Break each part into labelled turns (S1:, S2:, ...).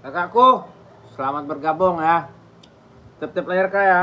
S1: Kakakku, selamat bergabung ya. Tip-tip layar kak ya.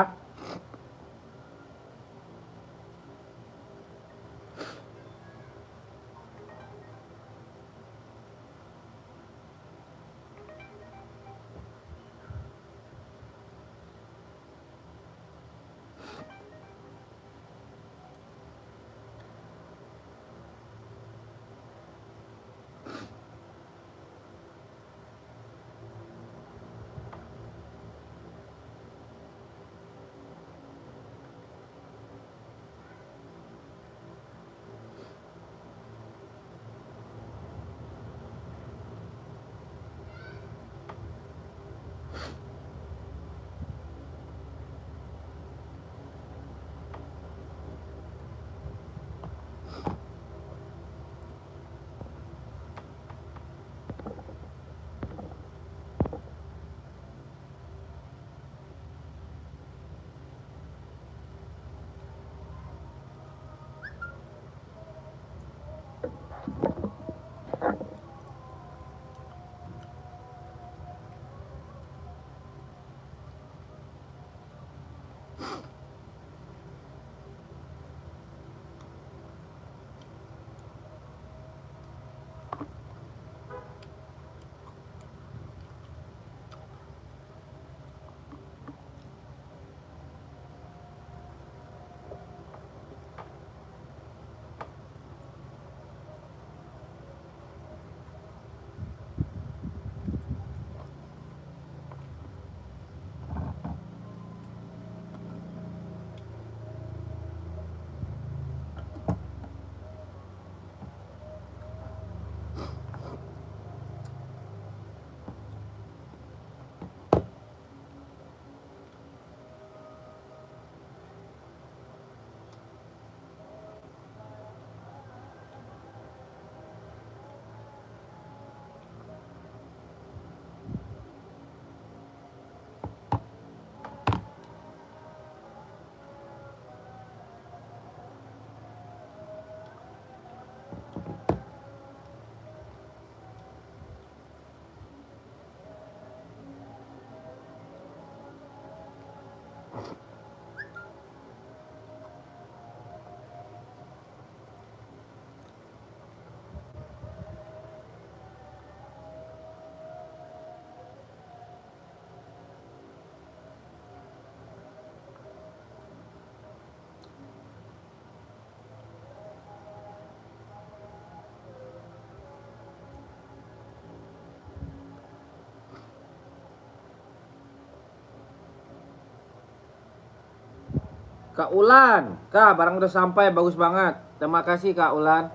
S1: Kak Ulan, Kak barang udah sampai, bagus banget. Terima kasih Kak Ulan.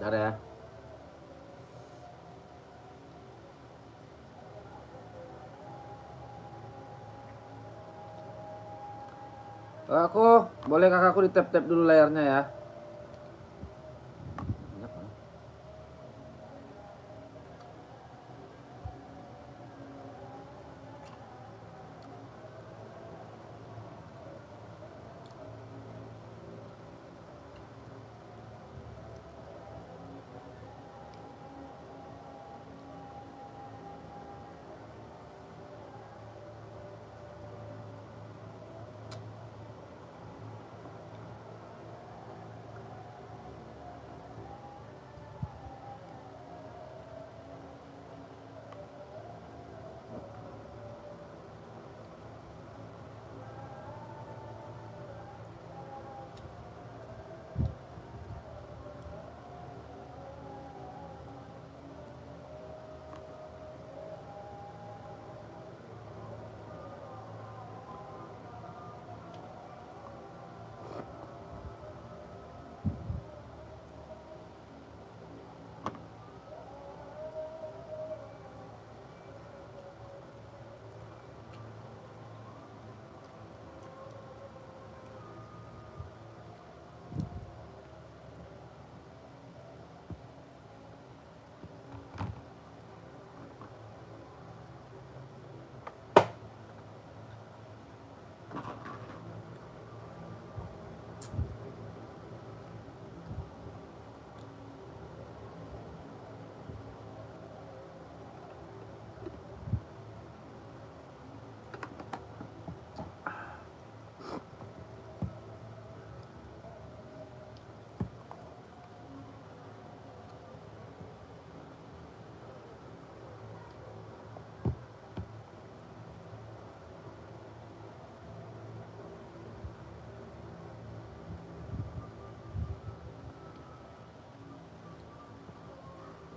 S1: Bentar ya. Kakakku, boleh kakakku di tap-tap dulu layarnya ya.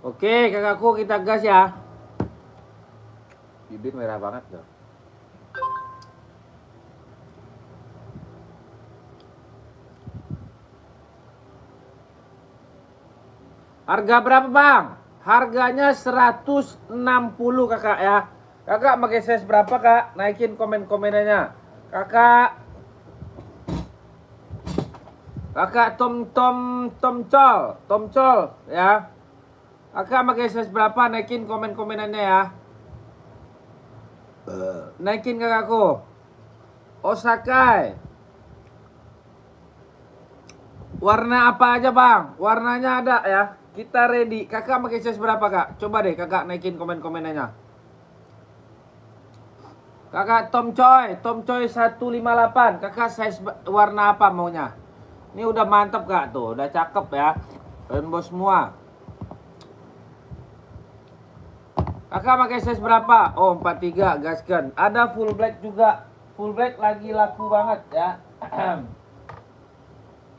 S1: Oke, kakakku, kita gas ya. Bibir merah banget dong. Harga berapa bang? Harganya 160 kakak ya. Kakak pakai size berapa kak? Naikin komen-komenannya. Kakak Tomcol ya. Kakak pakai size berapa? Naikin komen-komenannya ya. Naikin kakakku. Osakai. Warna apa aja bang? Warnanya ada ya. Kita ready. Kakak pakai size berapa kak? Coba deh kakak naikin komen-komenannya. Kakak Tom Choi 158. Kakak size warna apa maunya? Ini udah mantep kak tuh, udah cakep ya. Rainbow semua. Kakak pakai size berapa? Oh 43, gaskan. Ada full black juga. Full black lagi laku banget ya.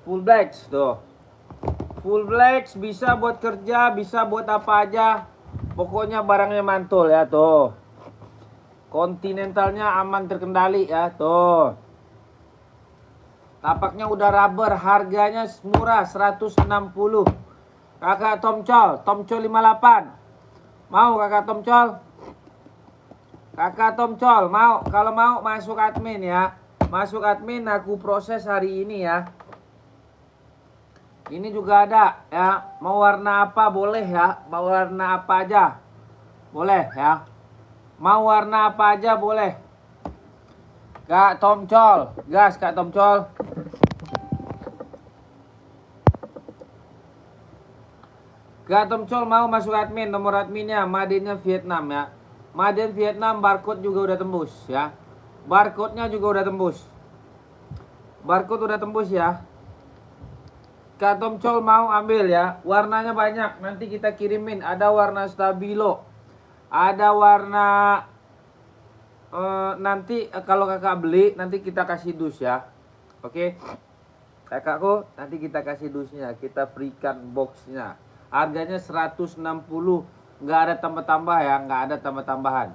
S1: Full black tuh. Full black bisa buat kerja, bisa buat apa aja. Pokoknya barangnya mantul ya tuh. Continentalnya aman terkendali ya tuh. Tapaknya udah rubber, harganya murah 160. Kakak Tomcol 58. Mau kakak Tomcol? Kakak Tomcol mau? Kalau mau masuk admin ya. Masuk admin aku proses hari ini ya. Ini juga ada ya. Mau warna apa boleh ya. Mau warna apa aja boleh ya. Mau warna apa aja boleh. Kak Tomcol, gas Kak Tomcol. Kak Tomcol mau masuk admin, nomor adminnya Madinnya Vietnam ya. Madin Vietnam, barcode juga udah tembus ya. Barcode-nya juga udah tembus. Barcode udah tembus ya. Kak Tomcol mau ambil ya. Warnanya banyak, nanti kita kirimin. Ada warna stabilo. Ada warna nanti kalau kakak beli nanti kita kasih dus ya. Oke. Kakakku nanti kita kasih dusnya, kita berikan boxnya. Harganya 160. Nggak ada tambah-tambah ya, nggak ada tambah-tambahan.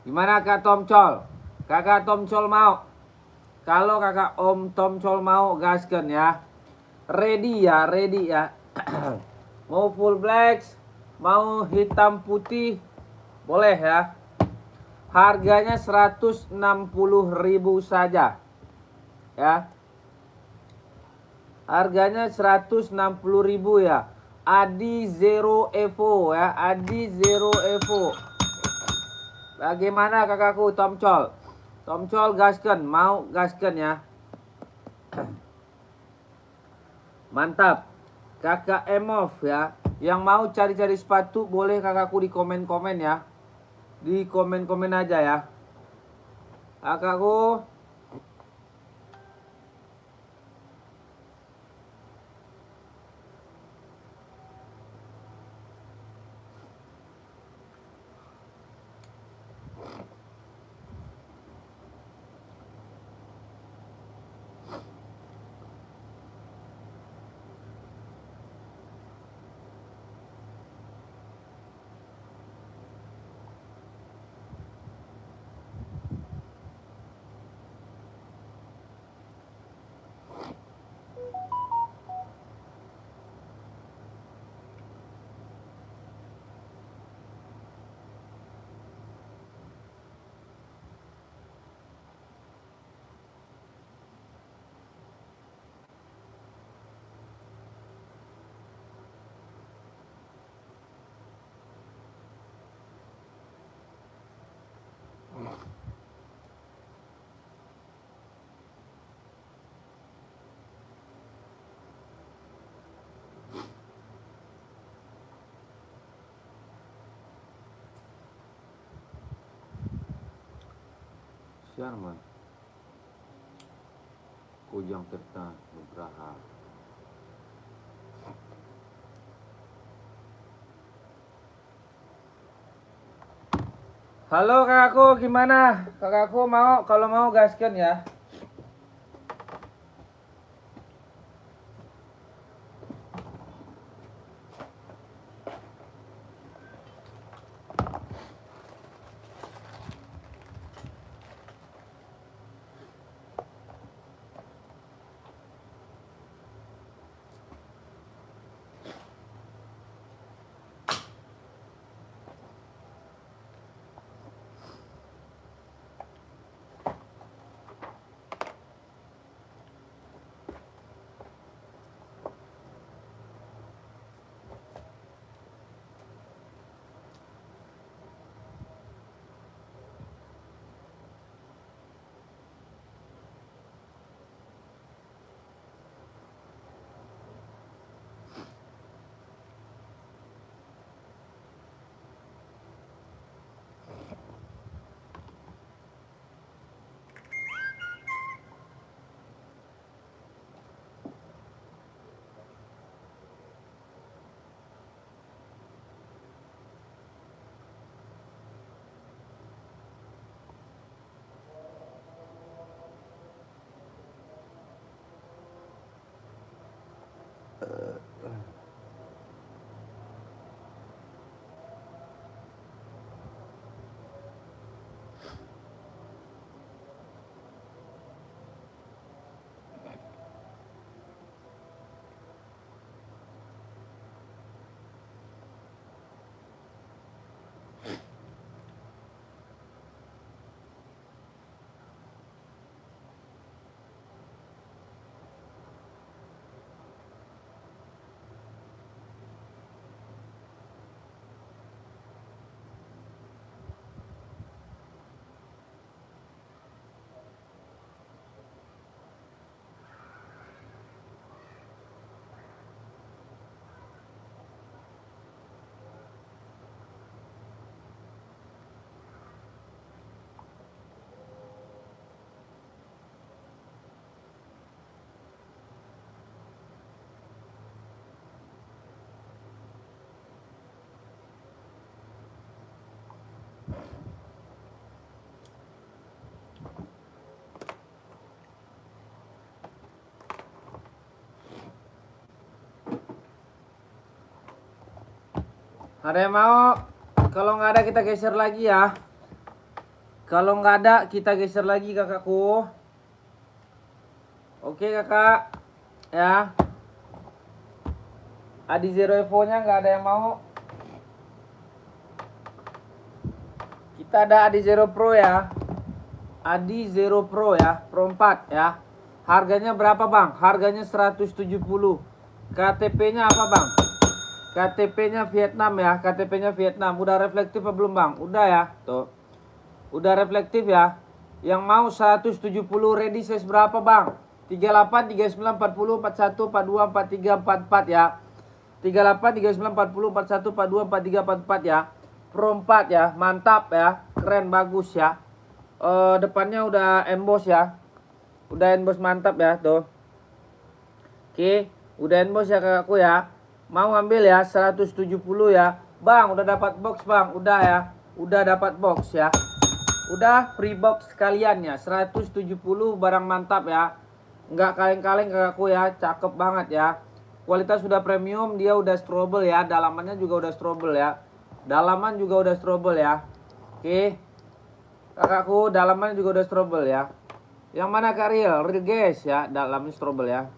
S1: Gimana Kak Tomcol? Kakak Tomcol mau? Kalau kakak Om Tomcol mau gaskan ya. Ready ya, ready ya. Mau full black, mau hitam putih, boleh ya. Harganya 160.000 saja. Ya. Harganya 160.000 ya. Adi Zero Evo ya, Adi Zero Evo. Bagaimana kakakku Tomcol? Tomcol gaskan, mau gaskan ya. Mantap. Kakak Emov ya. Yang mau cari-cari sepatu boleh kakakku di komen-komen ya. Di komen-komen aja ya. Kakakku. Siarman. Kujang Tirta Nugraha. Halo kakakku, gimana? Kakakku mau, kalau mau gaskan ya. Ada yang mau? Kalau nggak ada kita geser lagi ya. Kalau nggak ada kita geser lagi kakakku. Oke kakak. Ya. Adi Zero Evo nya nggak ada yang mau. Kita ada Adi Zero Pro ya. Adi Zero Pro ya, Pro 4 ya. Harganya berapa bang? Harganya 170. KTP-nya apa bang? KTP-nya Vietnam ya, KTP-nya Vietnam. Udah reflektif apa belum bang? Udah ya, tuh. Udah reflektif ya. Yang mau 170 ready size berapa bang? 38, 39, 40, 41, 42, 43, 44 ya. 38, 39, 40, 41, 42, 43, 44 ya. Pro 4 ya, mantap ya. Keren, bagus ya. Depannya udah emboss ya. Udah emboss mantap ya, tuh. Oke, udah emboss ya kakakku ya. Mau ambil ya 170 ya. Bang, udah dapat box bang, udah ya. Udah dapat box ya. Udah free box sekalian ya. 170 barang mantap ya. Nggak kaleng-kaleng kakakku ya. Cakep banget ya. Kualitas sudah premium, dia udah strobel ya. Dalamannya juga udah strobel ya. Dalaman juga udah strobel ya. Oke. Kakakku, dalamannya juga udah strobel ya. Yang mana Kak Real? Real guys ya, dalamnya strobel ya.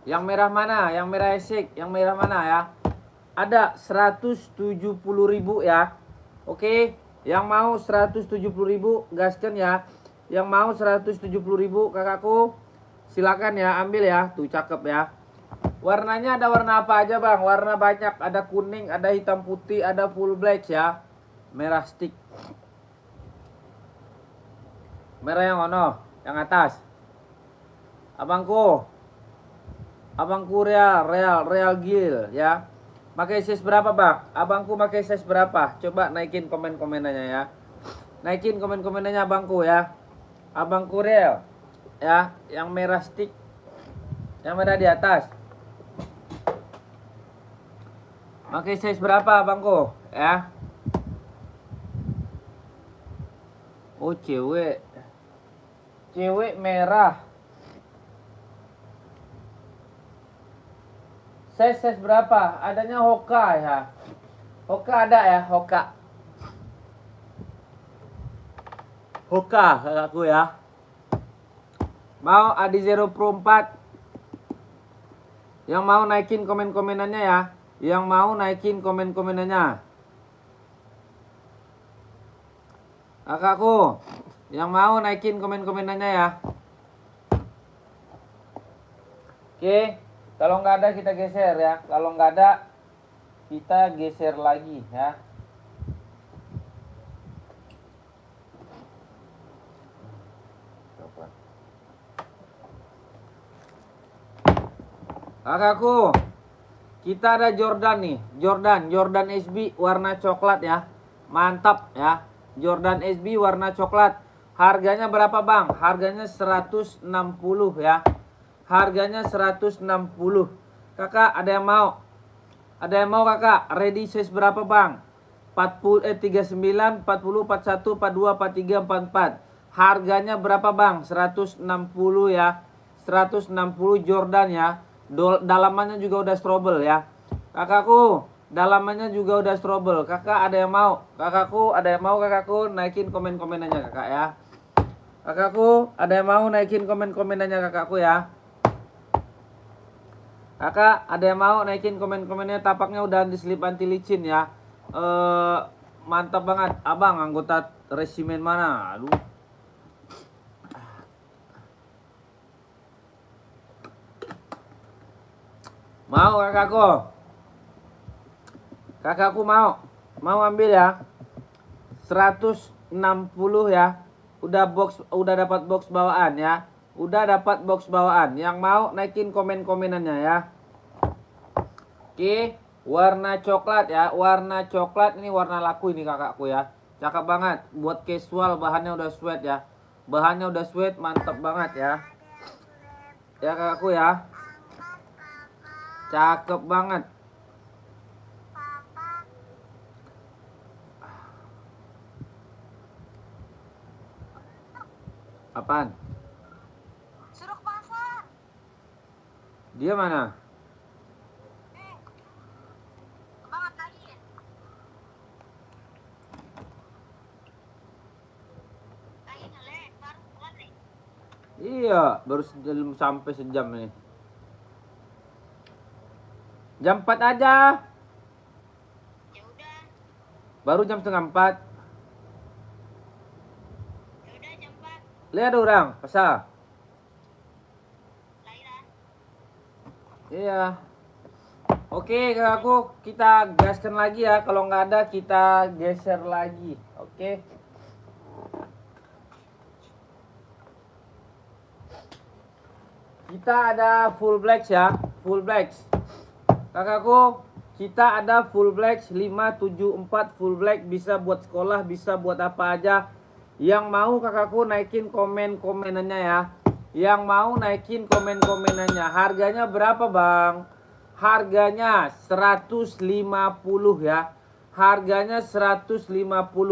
S1: Yang merah mana? Yang merah esik. Yang merah mana ya? Ada 170.000 ya. Oke. Yang mau 170.000 gaskan ya. Yang mau 170.000 kakakku, silakan ya, ambil ya. Tuh cakep ya. Warnanya ada warna apa aja bang? Warna banyak. Ada kuning, ada hitam putih, ada full black ya. Merah stick. Merah yang mana? Yang atas. Abangku. Abangku real gil ya. Pakai size berapa bang? Abangku pakai size berapa? Coba naikin komen-komenannya ya. Naikin komen-komenannya abangku ya. Abangku real ya. Yang merah stick. Yang merah di atas. Pakai size berapa abangku ya? Oh cewek. Cewek merah. Size berapa? Adanya Hoka ya. Hoka ada ya, Hoka. Hoka kakakku ya. Mau Adi Zero Pro 4. Yang mau naikin komen-komenannya ya. Yang mau naikin komen-komenannya. Kakakku, yang mau naikin komen-komenannya ya. Oke, kalau nggak ada kita geser ya. Kalau nggak ada kita geser lagi ya. Kakakku, kita ada Jordan nih. Jordan SB warna coklat ya. Mantap ya. Jordan SB warna coklat. Harganya berapa bang? Harganya 160 ya. Harganya 160. Kakak ada yang mau? Ada yang mau kakak? Ready size berapa bang? 39, 40, 41, 42, 43, 44. Harganya berapa bang? 160 ya. 160 Jordan ya. Dalamannya juga udah strobel ya. Kakakku, dalamannya juga udah strobel. Kakak ada yang mau? Kakakku ada yang mau kakakku? Naikin komen-komenannya kakak ya. Kakakku ada yang mau naikin komen-komenannya kakakku ya. Kakak ada yang mau naikin komen-komennya, tapaknya udah anti-slip anti licin ya. Mantap banget. Abang anggota resimen mana? Aduh. Mau kakakku? Kakakku mau? Mau ambil ya? 160 ya. Udah dapat box bawaan ya. Udah dapat box bawaan. Yang mau naikin komen-komenannya ya. Oke, warna coklat ya. Warna coklat ini warna laku ini kakakku ya. Cakep banget. Buat casual bahannya udah sweat ya. Bahannya udah sweat, mantap banget ya. Ya kakakku ya. Cakep banget. Apaan?
S2: Suruh ke pasar.
S1: Dia mana?
S2: Bang,
S1: Iya, baru sampai sejam nih. Jam 4 aja.
S2: Ya udah.
S1: Baru jam setengah 4.
S2: Ya udah jam 4.
S1: Lihat orang, pasal.
S2: Laila.
S1: Iya. Oke, kakakku, kita gaskan lagi ya. Kalau nggak ada, kita geser lagi. Oke. Kita ada full blacks ya, full blacks. Kakakku, kita ada full blacks 574 full black, bisa buat sekolah, bisa buat apa aja. Yang mau kakakku naikin komen-komenannya ya. Yang mau naikin komen-komenannya. Harganya berapa, Bang? Harganya 150 ya. Harganya 150,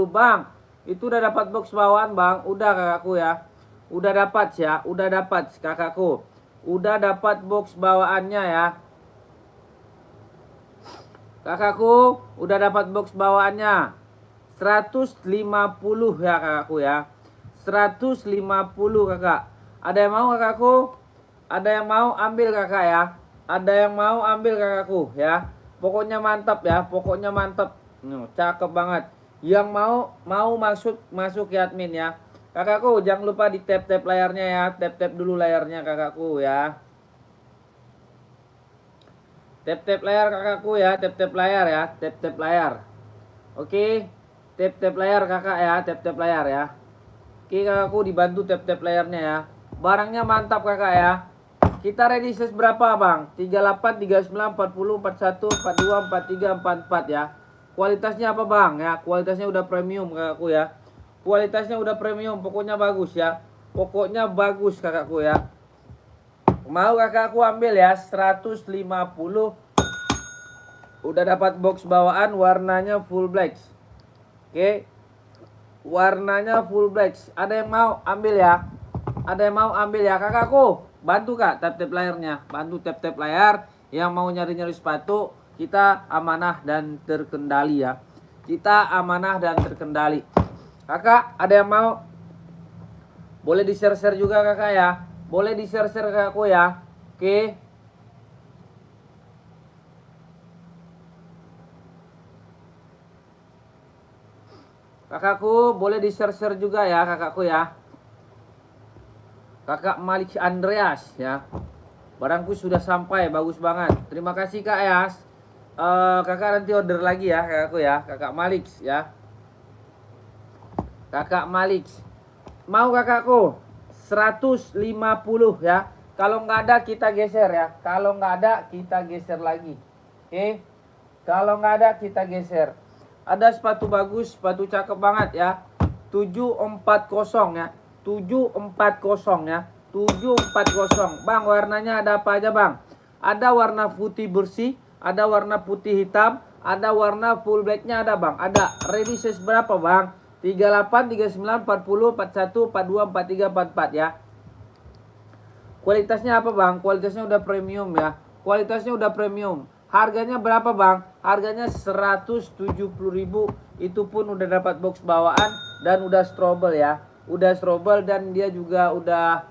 S1: Bang. Itu udah dapat box bawaan, Bang. Udah kakakku ya. Udah dapat ya, udah dapat kakakku. Udah dapat box bawaannya ya. Kakakku, udah dapat box bawaannya. 150 ya kakakku ya. 150 kakak. Ada yang mau kakakku? Ada yang mau ambil kakak ya. Ada yang mau ambil kakakku ya. Pokoknya mantap ya, pokoknya mantap. Cakep banget. Yang mau masuk ya admin ya. Kakakku jangan lupa di tap-tap layarnya ya. Tap-tap dulu layarnya kakakku ya. Tap-tap layar kakakku ya. Tap-tap layar ya. Tap-tap layar. Oke. Tap-tap layar kakak ya. Tap-tap layar ya. Oke kakakku, dibantu tap-tap layarnya ya. Barangnya mantap kakak ya. Kita ready size berapa bang? 38, 39, 40, 41, 42, 43, 44 ya. Kualitasnya apa bang ya? Kualitasnya udah premium kakakku ya. Kualitasnya udah premium, pokoknya bagus ya. Pokoknya bagus kakakku ya. Mau kakakku ambil ya, 150. Udah dapat box bawaan, warnanya full black. Oke. Warnanya full black. Ada yang mau ambil ya? Ada yang mau ambil ya kakakku? Bantu kak tap-tap layarnya. Bantu tap-tap layar. Yang mau nyari-nyari sepatu, kita amanah dan terkendali ya. Kita amanah dan terkendali. Kakak, ada yang mau? Boleh di-share-share juga kakak ya. Boleh di-share-share kakakku ya. Oke. Kakakku, boleh di-share-share juga ya kakakku ya. Kakak Malik Andreas ya. Barangku sudah sampai, bagus banget. Terima kasih Kak Yas. Kakak nanti order lagi ya kakakku ya. Kakak Malik ya. Kakak Malik. Mau kakakku 150 ya. Kalau nggak ada kita geser ya. Kalau nggak ada kita geser lagi. Oke. Kalau nggak ada kita geser. Ada sepatu bagus, sepatu cakep banget ya. 740 ya. 740 ya. 740. Bang, warnanya ada apa aja bang? Ada warna putih bersih, ada warna putih hitam, ada warna full blacknya ada bang. Ada. Ready size berapa bang? 38, 39, 40, 41, 42, 43, 44 ya. Kualitasnya apa bang? Kualitasnya udah premium ya. Kualitasnya udah premium. Harganya berapa bang? Harganya 170.000. Itu pun udah dapat box bawaan dan udah strobel ya. Udah strobel dan dia juga udah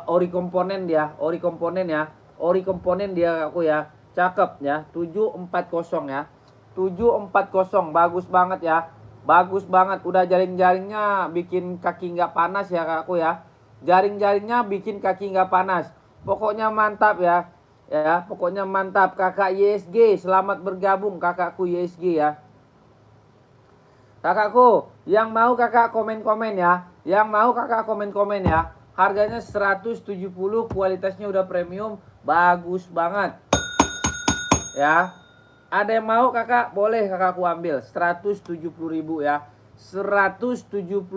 S1: ori komponen dia. Ori komponen ya. Ori komponen dia aku ya. Cakep ya. 740 ya. 740 bagus banget ya. Bagus banget, udah jaring-jaringnya bikin kaki nggak panas ya kakakku ya. Jaring-jaringnya bikin kaki nggak panas. Pokoknya mantap ya. Ya, pokoknya mantap. Kakak YSG, selamat bergabung kakakku YSG ya. Kakakku, yang mau kakak komen-komen ya. Yang mau kakak komen-komen ya. Harganya 170, kualitasnya udah premium, bagus banget. Ya. Ada yang mau kakak? Boleh kakakku ambil 170.000 ya. 170.000.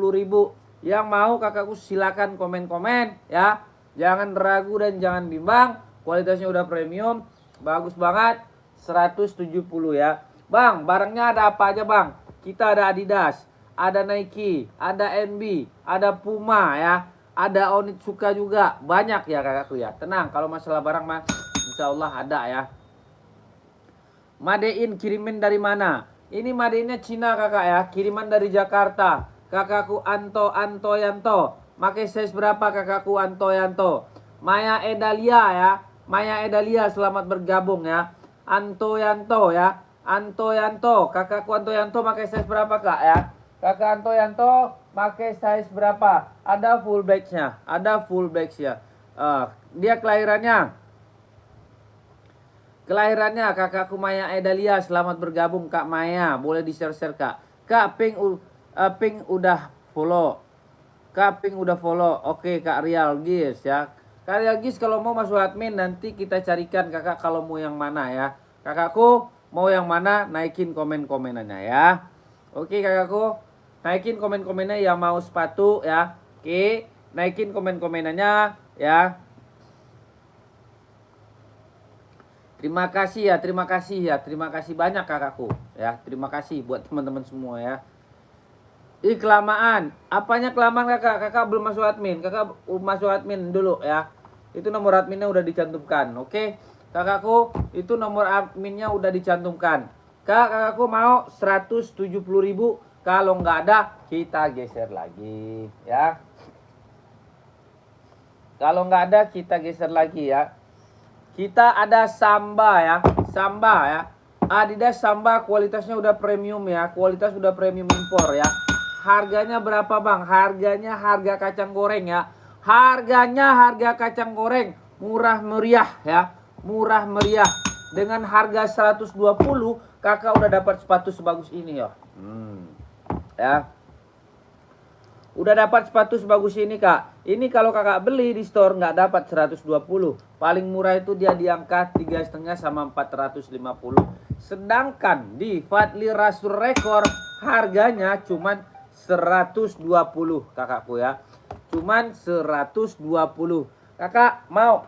S1: Yang mau kakakku silakan komen-komen ya. Jangan ragu dan jangan bimbang. Kualitasnya udah premium, bagus banget. 170 ya. Bang, barangnya ada apa aja bang? Kita ada Adidas, ada Nike, ada NB, ada Puma ya. Ada Onitsuka juga. Banyak ya kakakku ya. Tenang, kalau masalah barang mah insya Allah ada ya. Made in kiriman dari mana? Ini made innya Cina kakak ya. Kiriman dari Jakarta. Kakakku Anto Yanto. pakai size berapa kakakku Antoyanto? Maya Edalia ya. Maya Edalia selamat bergabung ya. Antoyanto ya. Antoyanto, kakakku Antoyanto pakai size berapa kak ya? Kakak Antoyanto pakai size berapa? Ada full bags-nya, ada full bags-nya. Dia kelahirannya kakakku Maya Edalia, selamat bergabung Kak Maya, boleh di-share-share Kak. Kak Pink udah follow. Kak Pink udah follow. Oke Kak Rial Gis ya. Kak Rial Gis kalau mau masuk admin nanti kita carikan kakak kalau mau yang mana ya. Kakakku mau yang mana naikin komen-komenannya ya. Oke kakakku, naikin komen-komennya yang mau sepatu ya. Oke, naikin komen-komenannya ya. Terima kasih banyak kakakku ya. Terima kasih buat teman-teman semua ya. Ih kelamaan, apanya kelamaan kakak? Kakak belum masuk admin, kakak masuk admin dulu ya. Itu nomor adminnya udah dicantumkan, oke? Kakakku, itu nomor adminnya udah dicantumkan. Kakakku mau 170.000, kalau nggak ada kita geser lagi ya. Kalau nggak ada kita geser lagi ya. Kita ada Samba ya, Samba ya. Adidas Samba kualitasnya udah premium ya, kualitas udah premium impor ya. Harganya berapa bang? Harganya harga kacang goreng ya. Harganya harga kacang goreng murah meriah ya, murah meriah. Dengan harga 120 kakak udah dapat sepatu sebagus ini ya. Ya. Udah dapat sepatu sebagus ini kak. Ini kalau kakak beli di store nggak dapat 120. Paling murah itu dia di angka 3,5 sama 450. Sedangkan di Fadli Rasul Record harganya cuman 120 kakakku ya. Cuman 120. Kakak mau?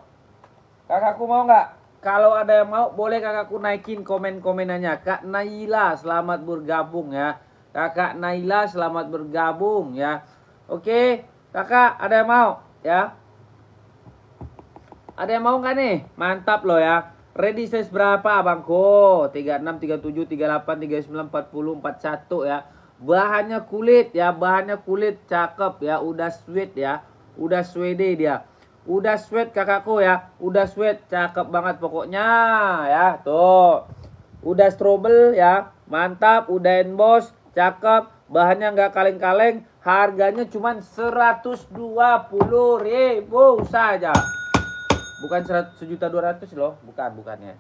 S1: Kakakku mau nggak? Kalau ada yang mau boleh kakakku naikin komen-komenannya. Kak Naila selamat bergabung ya. Kakak Naila selamat bergabung ya. Oke, kakak ada yang mau ya? Ada yang mau nggak nih? Mantap loh ya. Ready size berapa abangku? 36, 37, 38, 39, 40, 41 ya. Bahannya kulit ya, bahannya kulit cakep ya. Udah sweet ya, udah suede dia. Udah sweat kakakku ya, udah sweat cakep banget pokoknya ya. Tuh, udah strobel ya, mantap. Udah emboss cakep, bahannya nggak kaleng-kaleng. Harganya cuma 120.000 saja. Bukan 1.200.000 loh, bukannya.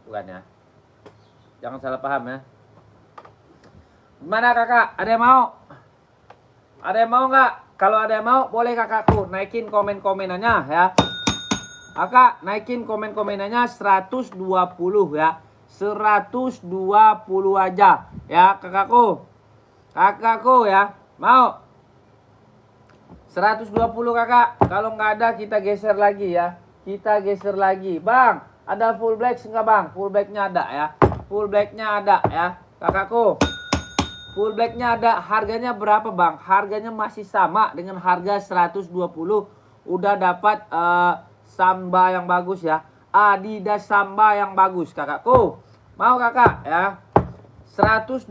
S1: Jangan salah paham ya. Gimana kakak? Ada yang mau? Ada yang mau nggak? Kalau ada yang mau, boleh kakakku naikin komen-komenannya ya. Kakak naikin komen-komenannya 120 ya. 120 aja ya kakakku. Kakakku ya, mau? 120 kakak. Kalau nggak ada kita geser lagi ya. Kita geser lagi. Bang, ada full black enggak bang? Full blacknya ada ya. Full blacknya ada ya. Kakakku. Full blacknya ada. Harganya berapa bang? Harganya masih sama dengan harga 120. Udah dapat Samba yang bagus ya. Adidas Samba yang bagus kakakku. Mau kakak ya? 120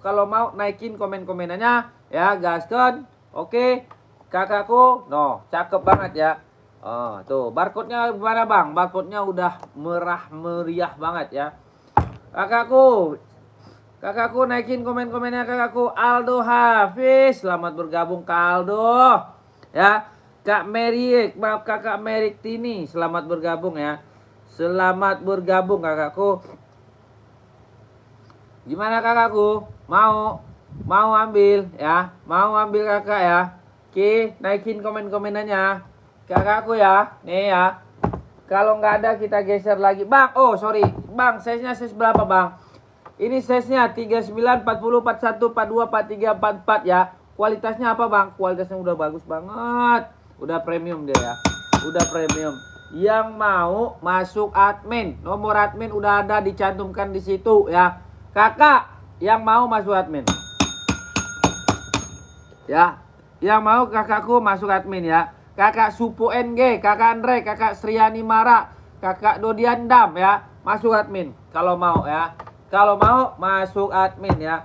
S1: kalau mau naikin komen-komenannya ya gaskan. Oke. Kakakku, no, cakep banget ya. Oh, tuh, barcode-nya gimana bang? Barcode-nya udah merah meriah banget ya. Kakakku naikin komen-komennya kakakku. Aldo Hafiz, selamat bergabung Kak Aldo. Ya, Kak Merik, maaf kakak Merik Tini, selamat bergabung ya. Selamat bergabung kakakku. Gimana kakakku? Mau ambil ya? Mau ambil kakak ya? Oke, naikin komen-komenannya kakakku ya. Nih ya. Kalau nggak ada kita geser lagi. Bang, oh sorry. Bang, size-nya size berapa bang? Ini size-nya 39, 40, 41, 42, 43, 44 ya. Kualitasnya apa bang? Kualitasnya udah bagus banget. Udah premium dia ya. Udah premium. Yang mau masuk admin. Nomor admin udah ada dicantumkan di situ ya. Kakak yang mau masuk admin. Ya. Yang mau kakakku masuk admin ya. Kakak Supo NG, kakak Andre, kakak Sriani Mara, kakak Dodiandam ya. Masuk admin kalau mau ya. Kalau mau masuk admin ya.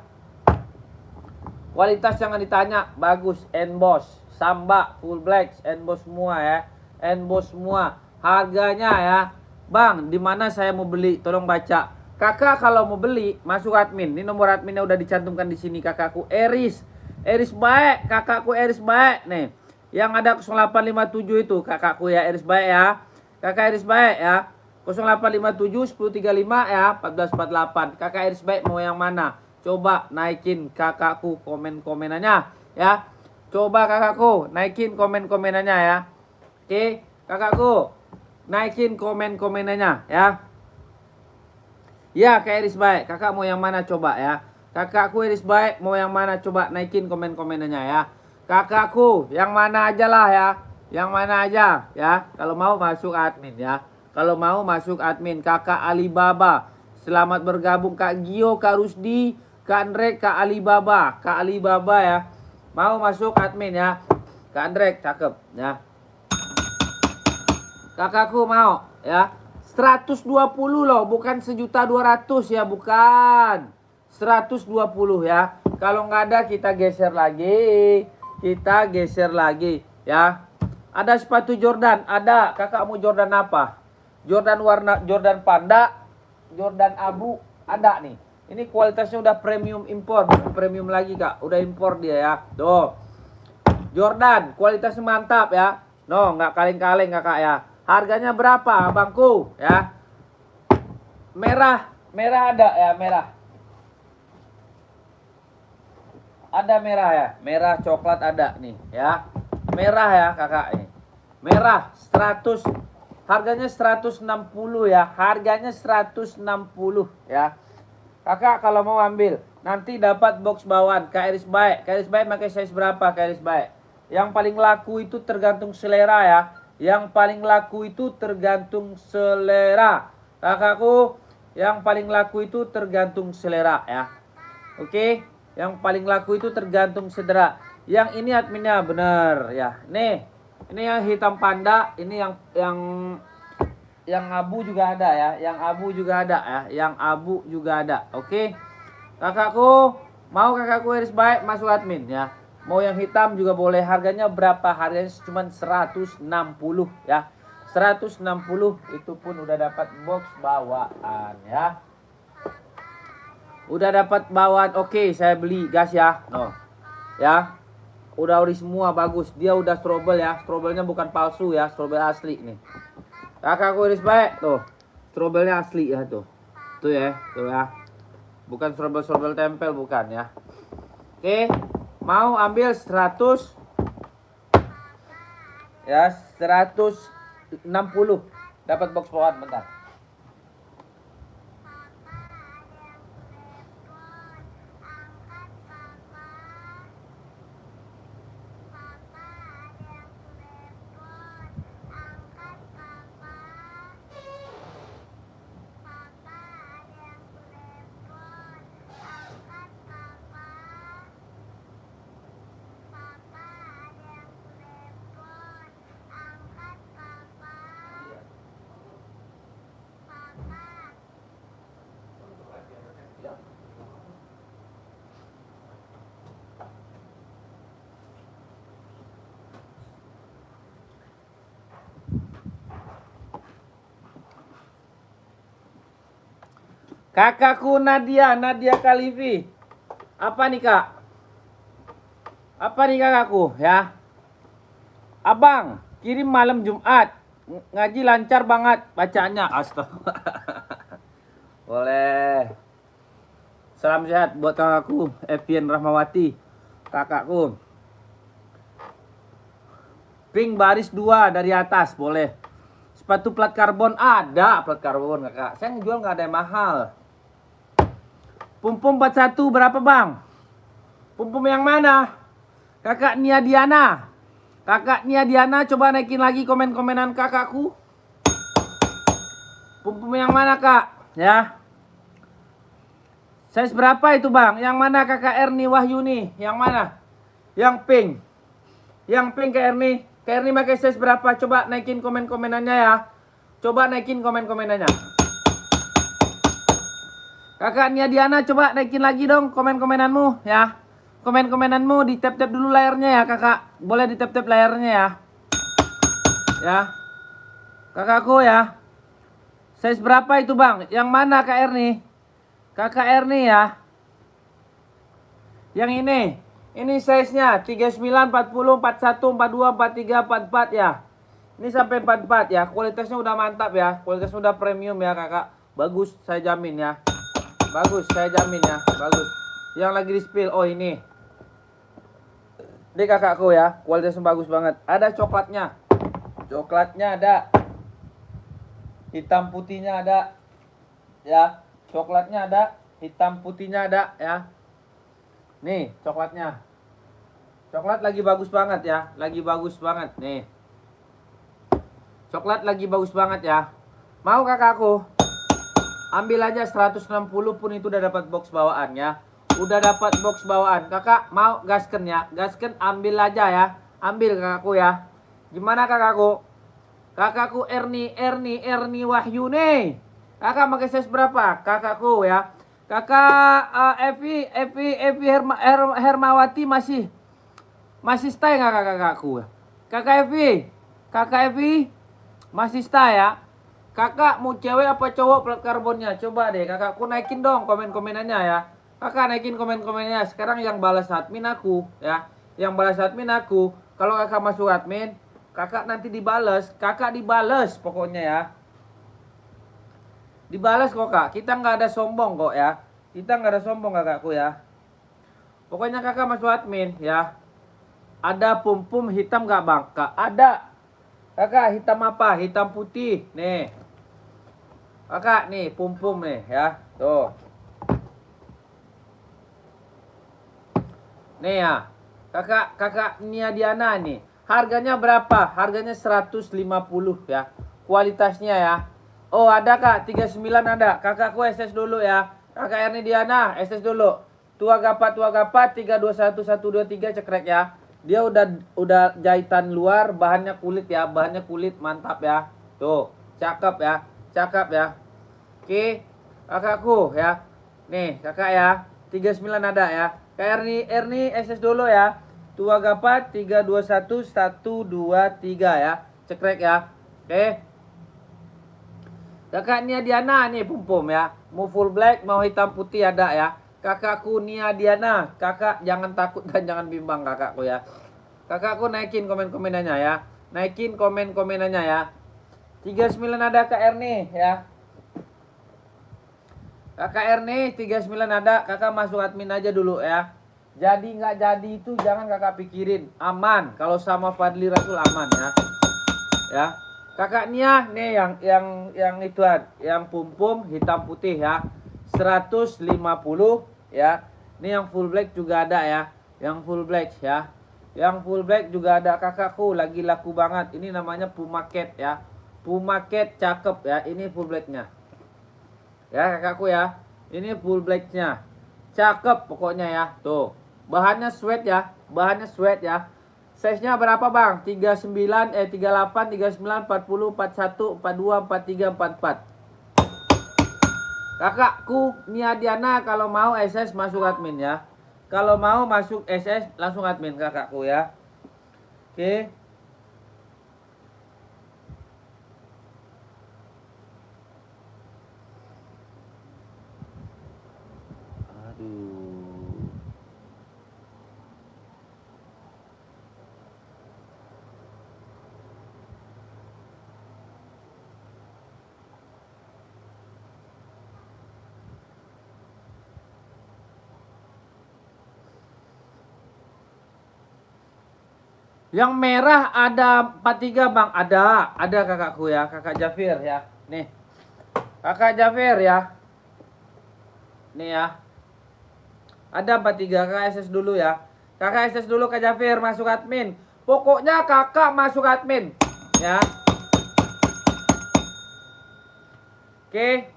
S1: Kualitas jangan ditanya, bagus, Enboss, Samba, Full Black, Enboss semua ya. Enboss semua. Harganya ya. Bang, di mana saya mau beli? Tolong baca. Kakak kalau mau beli, masuk admin. Ini nomor adminnya udah dicantumkan di sini, kakakku Eris. Eris baik, kakakku Eris baik nih. Yang ada 0857 itu kakakku ya, Eris baik ya. Kakak Eris baik ya. 0857 1035 ya, 1448. Kakak Eris baik mau yang mana? Coba naikin kakakku komen-komenannya ya. Coba kakakku naikin komen-komenannya ya. Oke, kakakku naikin komen-komenannya ya. Ya, Kak Eris baik. Kakak mau yang mana coba ya? Kakakku Eris baik mau yang mana coba naikin komen-komenannya ya. Kakakku yang mana aja lah ya. Yang mana aja ya. Kalau mau masuk admin ya. Kalau mau masuk admin. Kakak Alibaba. Selamat bergabung Kak Gio, Kak Rusdi, Kak Andrek, Kak Alibaba. Kak Alibaba ya. Mau masuk admin ya. Kak Andrek cakep ya. Kakakku mau ya. 120 loh, bukan 1.200.000 ya, bukan. 120 ya. Kalau nggak ada kita geser lagi. Kita geser lagi ya. Ada sepatu Jordan, ada. Kakak mau Jordan apa? Jordan warna Jordan panda, Jordan abu, ada nih. Ini kualitasnya udah premium impor, bukan premium lagi Kak. Udah impor dia ya. Tuh. Jordan, kualitasnya mantap ya. No, nggak kaleng-kaleng Kakak ya. Harganya berapa abangku ya? Merah, merah ada ya, merah. Ada merah ya, merah coklat ada nih ya. Merah ya kakak nih. Merah 100, harganya 160 ya. Harganya 160 ya. Kakak kalau mau ambil nanti dapat box bawaan. Kak Eris baik. Kak Eris baik pakai size berapa Kak Eris baik? Yang paling laku itu tergantung selera ya. Yang paling laku itu tergantung selera. Kakakku, yang paling laku itu tergantung selera ya. Oke, yang paling laku itu tergantung selera. Yang ini adminnya bener ya. Nih, ini yang hitam panda, ini yang abu juga ada ya. Yang abu juga ada ya. Yang abu juga ada. Oke. Kakakku, mau kakakku Eris baik masuk admin ya. Mau yang hitam juga boleh. Harganya berapa? Harganya cuma 160 ya. 160 itu pun udah dapat box bawaan ya. Udah dapat bawaan. Oke, saya beli gas ya. No. Ya. Udah ori semua bagus. Dia udah strobel ya. Strobelnya bukan palsu ya, strobel asli nih. Kakakku Eris baik tuh. Strobelnya asli ya tuh. Tuh ya, tuh ya. Bukan strobel-strobel tempel bukan ya. Oke. Mau ambil 100 ya, 160 dapat box bawaan bentar. Kakakku Nadia, Nadia Kalifi. Apa nih kak? Apa nih kakakku ya? Abang, kirim malam Jumat. Ngaji lancar banget bacaannya. Astaga. Boleh. Salam sehat buat kakakku Evian Rahmawati. Kakakku. Pink baris 2 dari atas, boleh. Sepatu plat karbon ada, plat karbon kakak. Saya ngejual nggak ada yang mahal. Pumpum 41 berapa bang? Pumpum yang mana? Kakak Nia Diana. Kakak Nia Diana coba naikin lagi komen-komenan kakakku. Pumpum yang mana kak? Ya. Size berapa itu bang? Yang mana kakak Erni Wahyuni? Yang mana? Yang pink. Yang pink kak Erni. Kak Erni pakai size berapa? Coba naikin komen-komenannya ya. Coba naikin komen-komenannya. Kakak Nia Diana coba naikin lagi dong komen-komenanmu ya. komen-komenanmu, di tap-tap dulu layarnya ya kakak. Boleh di tap-tap layarnya ya. Ya. Kakakku ya. Size berapa itu bang? Yang mana Kak Erni? Kakak Erni ya. Yang ini. Ini size-nya 39, 40, 41, 42, 43, 44 ya. Ini sampai 44 ya. Kualitasnya udah mantap ya. Kualitasnya udah premium ya kakak. Bagus saya jamin ya. Bagus saya jamin ya. Bagus. Yang lagi di spill. Oh ini. Ini kakakku ya. Kualitasnya bagus banget. Ada coklatnya. Coklatnya ada. Hitam putihnya ada. Ya. Coklatnya ada. Hitam putihnya ada ya. Nih coklatnya. Coklat lagi bagus banget ya. Lagi bagus banget nih. Coklat lagi bagus banget ya. Mau kakakku? Ambil aja 160 pun itu udah dapat box bawaan ya. Udah dapat box bawaan. Kakak mau gasken ya? Gasken ambil aja ya. Ambil kakakku ya. Gimana kakakku? Kakakku Erni Wahyu nih. Kakak pakai size berapa? Kakakku ya. Kakak Evi Hermawati masih stay nggak kakakku? Kakak Evi masih stay ya. Kakak mau cewek apa cowok plat karbonnya? Coba deh kakakku naikin dong komen-komenannya ya. Kakak naikin komen-komennya. Sekarang yang balas admin aku ya. Yang balas admin aku. Kalau kakak masuk admin, kakak nanti dibales. Kakak dibales pokoknya ya. Dibalas kok kak. Kita nggak ada sombong kok ya. Kita nggak ada sombong kakakku ya. Pokoknya kakak masuk admin ya. Ada pum-pum hitam nggak bang? Kak ada. Kakak hitam apa? Hitam putih. Nih. Kakak nih pum-pum nih ya. Tuh. Nih ya. Kakak Nia Diana nih. Harganya berapa? Harganya 150 ya. Kualitasnya ya. Oh ada kak, 39 ada. Kakakku SS dulu ya. Kakak Erni Diana, SS dulu. Tua gapat 321 123 cekrek ya. Dia udah jahitan luar, bahannya kulit ya. Bahannya kulit mantap ya. Tuh, cakep ya. Cakep ya. Oke, kakakku ya. Nih, kakak ya. 39 ada ya. Kak Erni SS dulu ya. Tua gapat 321 123 ya. Cekrek ya. Oke. Kakak Nia Diana nih pum-pum ya. Mau full black, mau hitam putih ada ya. Kakakku Nia Diana. Kakak jangan takut dan jangan bimbang kakakku ya. Kakakku naikin komen-komenannya ya. Naikin komen-komenannya ya. 39 ada Kak Erni ya. Kakak Erni 39 ada. Kakak masuk admin aja dulu ya. Jadi nggak jadi itu jangan kakak pikirin. Aman. Kalau sama Fadli Rasul aman ya. Ya. Kakak Nia nih yang ituan, yang pum-pum hitam putih ya. 150 ya. Ini yang full black juga ada ya. Yang full black ya. Yang full black juga ada kakakku, lagi laku banget. Ini namanya Pumaket ya. Pumaket cakep ya. Ini full blacknya. Ya kakakku ya. Ini full blacknya. Cakep pokoknya ya. Tuh. Bahannya sweat ya. Bahannya sweat ya. Size-nya berapa bang? 38, 39, 40, 41, 42, 43, 44. Kakakku Nia Diana kalau mau SS masuk admin ya. Kalau mau masuk SS langsung admin kakakku ya. Oke. Aduh. Yang merah ada 43 bang. Ada kakakku ya. Kakak Jafir ya. Nih. Kakak Jafir ya. Nih ya. Ada 43. Kakak SS dulu ya. Kakak SS dulu Kak Jafir masuk admin. Pokoknya kakak masuk admin. Ya. Oke.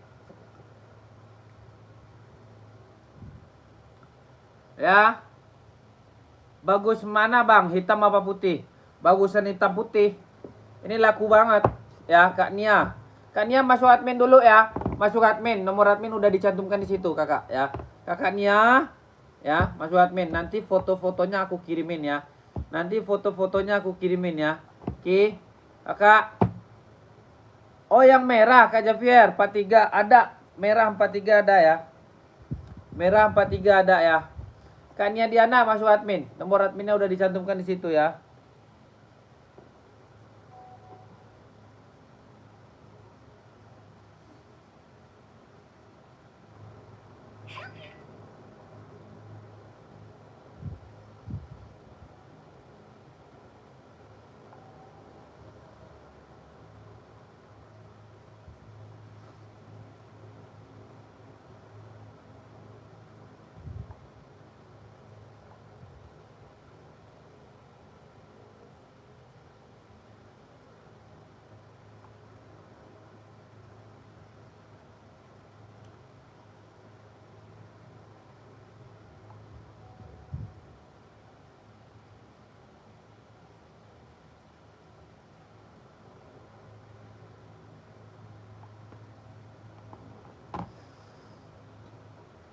S1: Ya. Bagus mana bang? Hitam apa putih? Bagusan hitam putih. Ini laku banget. Ya Kak Nia. Kak Nia masuk admin dulu ya. Masuk admin. Nomor admin udah dicantumkan di situ kakak ya. Kakak Nia. Ya, masuk admin. Nanti foto-fotonya aku kirimin ya. Nanti foto-fotonya aku kirimin ya. Oke. Kakak. Oh, yang merah Kak Javier 43 ada. Merah 43 ada ya. Merah 43 ada ya. Kak Nia Diana masuk admin. Nomor adminnya udah dicantumkan di situ ya.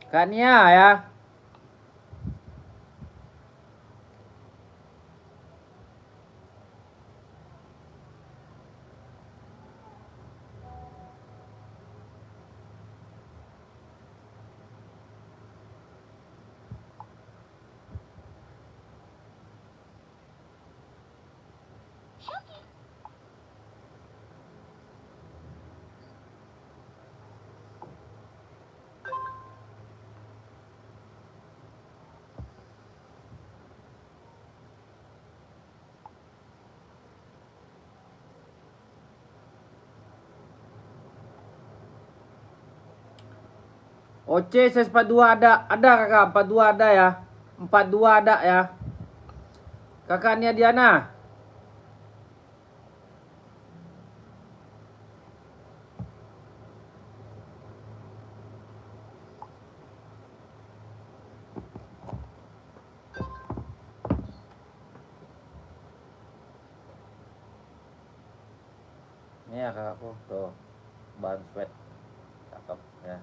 S1: Kak Nia ya. OC saya 42 ada kakak 42 ada ya 42 ada ya kakak Nia Diana. Ini ya kakakku tuh bahan sweat cakep ya.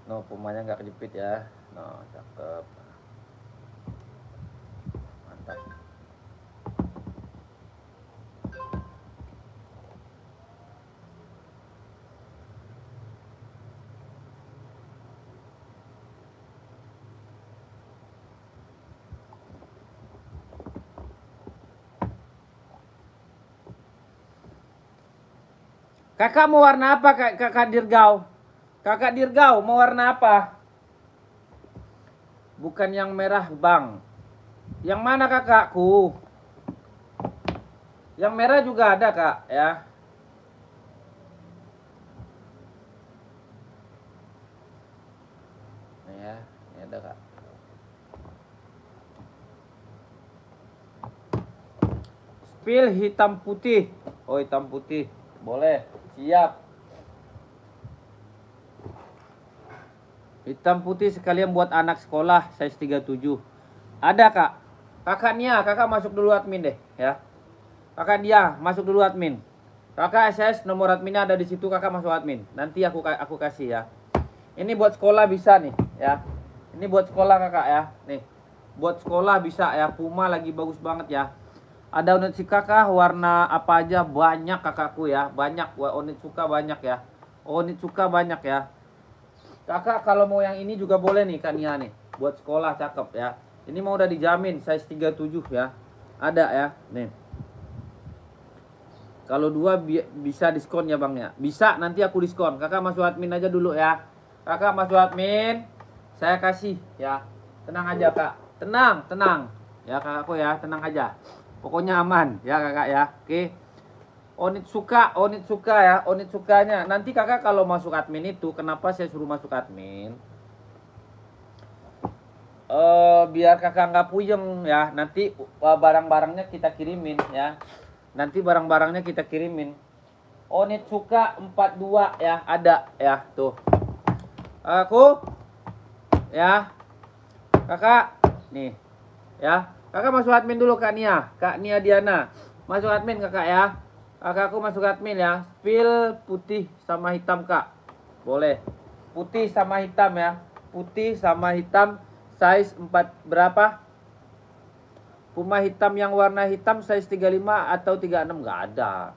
S1: No, pumanya nggak kejepit ya. No, cakep. Mantap. Kakak mau warna apa kakak Dirgau? Kakak Dirgau mau warna apa? Bukan yang merah bang. Yang mana kakakku? Yang merah juga ada kak ya. Nih ya, ini ada kak. Spill hitam putih. Oh hitam putih, boleh. Siap. Hitam putih sekalian buat anak sekolah size 37. Ada kak. Kakak Nia, kakak masuk dulu admin deh ya. Kakak dia masuk dulu admin. Kakak SS nomor adminnya ada di situ, kakak masuk admin. Nanti aku kasih ya. Ini buat sekolah bisa nih ya. Ini buat sekolah kakak ya. Nih. Buat sekolah bisa ya. Puma lagi bagus banget ya. Ada Onitsuka warna apa aja banyak kakakku ya. Banyak Onitsuka banyak ya. Onitsuka banyak ya. Kakak kalau mau yang ini juga boleh nih Kak Nia nih. Buat sekolah cakep ya. Ini mau udah dijamin size 37 ya. Ada ya. Nih. Kalau dua bisa diskon ya bang ya. Bisa nanti aku diskon. Kakak masuk admin aja dulu ya. Kakak masuk admin. Saya kasih ya. Tenang aja kak. Tenang. Ya kakakku ya. Tenang aja. Pokoknya aman ya kakak ya. Oke. Onitsuka ya. Onitsukanya. Nanti kakak kalau masuk admin itu. Kenapa saya suruh masuk admin? Biar kakak nggak puyeng ya. Nanti barang-barangnya kita kirimin ya. Nanti barang-barangnya kita kirimin. Onitsuka 42 ya. Ada ya. Tuh. Aku. Ya. Kakak. Nih. Ya. Kakak masuk admin dulu Kak Nia. Kak Nia Diana. Masuk admin kakak ya. Kakakku masuk admin ya. Spill putih sama hitam kak. Boleh. Putih sama hitam ya. Putih sama hitam size 4 berapa? Puma hitam yang warna hitam size 35 atau 36 nggak ada.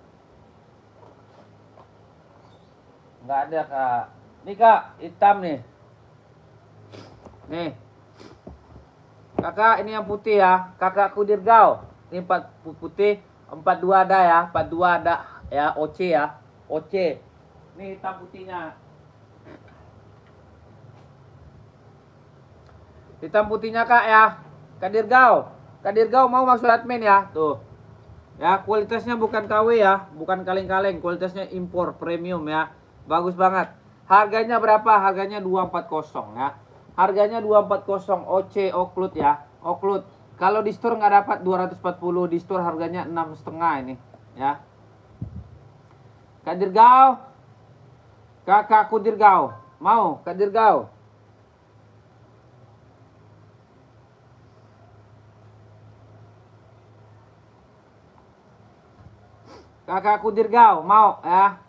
S1: Nggak ada kak. Nih kak, hitam nih. Nih. Kakak ini yang putih ya. Kakakku Dirgau. Ini 4 putih. 42 ada ya. 42 ada ya. OC ya. OC. Ini hitam putihnya. Hitam putihnya kak ya. Kak Dirgau. Kak Dirgau mau masuk admin ya. Tuh. Ya kualitasnya bukan KW ya. Bukan kaleng-kaleng. Kualitasnya impor premium ya. Bagus banget. Harganya berapa? Harganya 240 ya. Harganya 240 OC Oakloot ya. Oakloot. Kalau di store nggak dapat 240, di store harganya 6,5 ini ya. Kak Dirgau. Kakakku Dirgau. Mau Kak Dirgau? Kakakku Dirgau mau ya.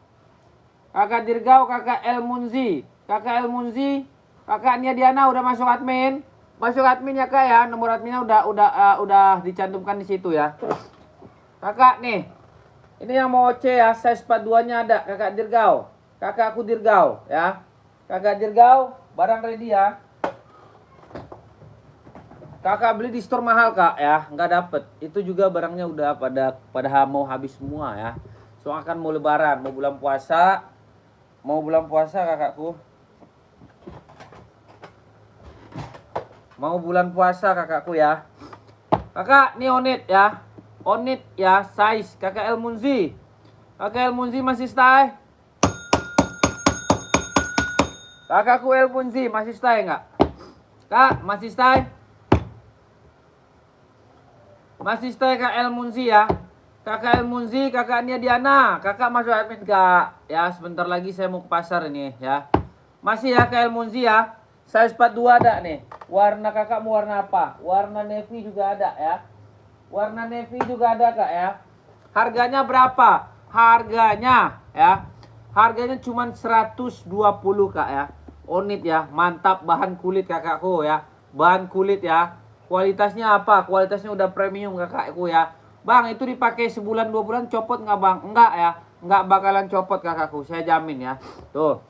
S1: Kakak Dirgau, kakak El Munzi. Kakak El Munzi, kakaknya Diana udah masuk admin. Masuk admin ya kak ya. Nomor adminnya udah dicantumkan di situ ya. Kakak nih. Ini yang mau OC ya, size 42-nya ada kakak Dirgau. Kakakku Dirgau ya. Kakak Dirgau, barang ready ya. Kakak beli di store mahal kak ya, nggak dapet. Itu juga barangnya udah pada mau habis semua ya. Soalnya kan mau lebaran, mau bulan puasa. Mau bulan puasa kakakku. Mau bulan puasa kakakku ya. Kakak nih Onit ya. Onit ya size kakak El Munzi. Kakak El Munzi masih stay. Kakakku El Munzi masih stay nggak? Kak masih stay? Masih stay kak El Munzi ya. Kakak El Munzi, kakaknya Diana. Kakak masuk admin kak. Ya sebentar lagi saya mau ke pasar ini ya. Masih ya kak El Munzi ya. Size 42 ada nih. Warna kakak mau warna apa? Warna navy juga ada ya. Warna navy juga ada kak ya. Harganya berapa? Harganya ya. Harganya cuma 120 kak ya. Onit ya. Mantap bahan kulit kakakku ya. Bahan kulit ya. Kualitasnya apa? Kualitasnya udah premium kakakku ya. Bang itu dipakai sebulan 2 bulan copot nggak bang? Enggak ya. Nggak bakalan copot kakakku. Saya jamin ya. Tuh.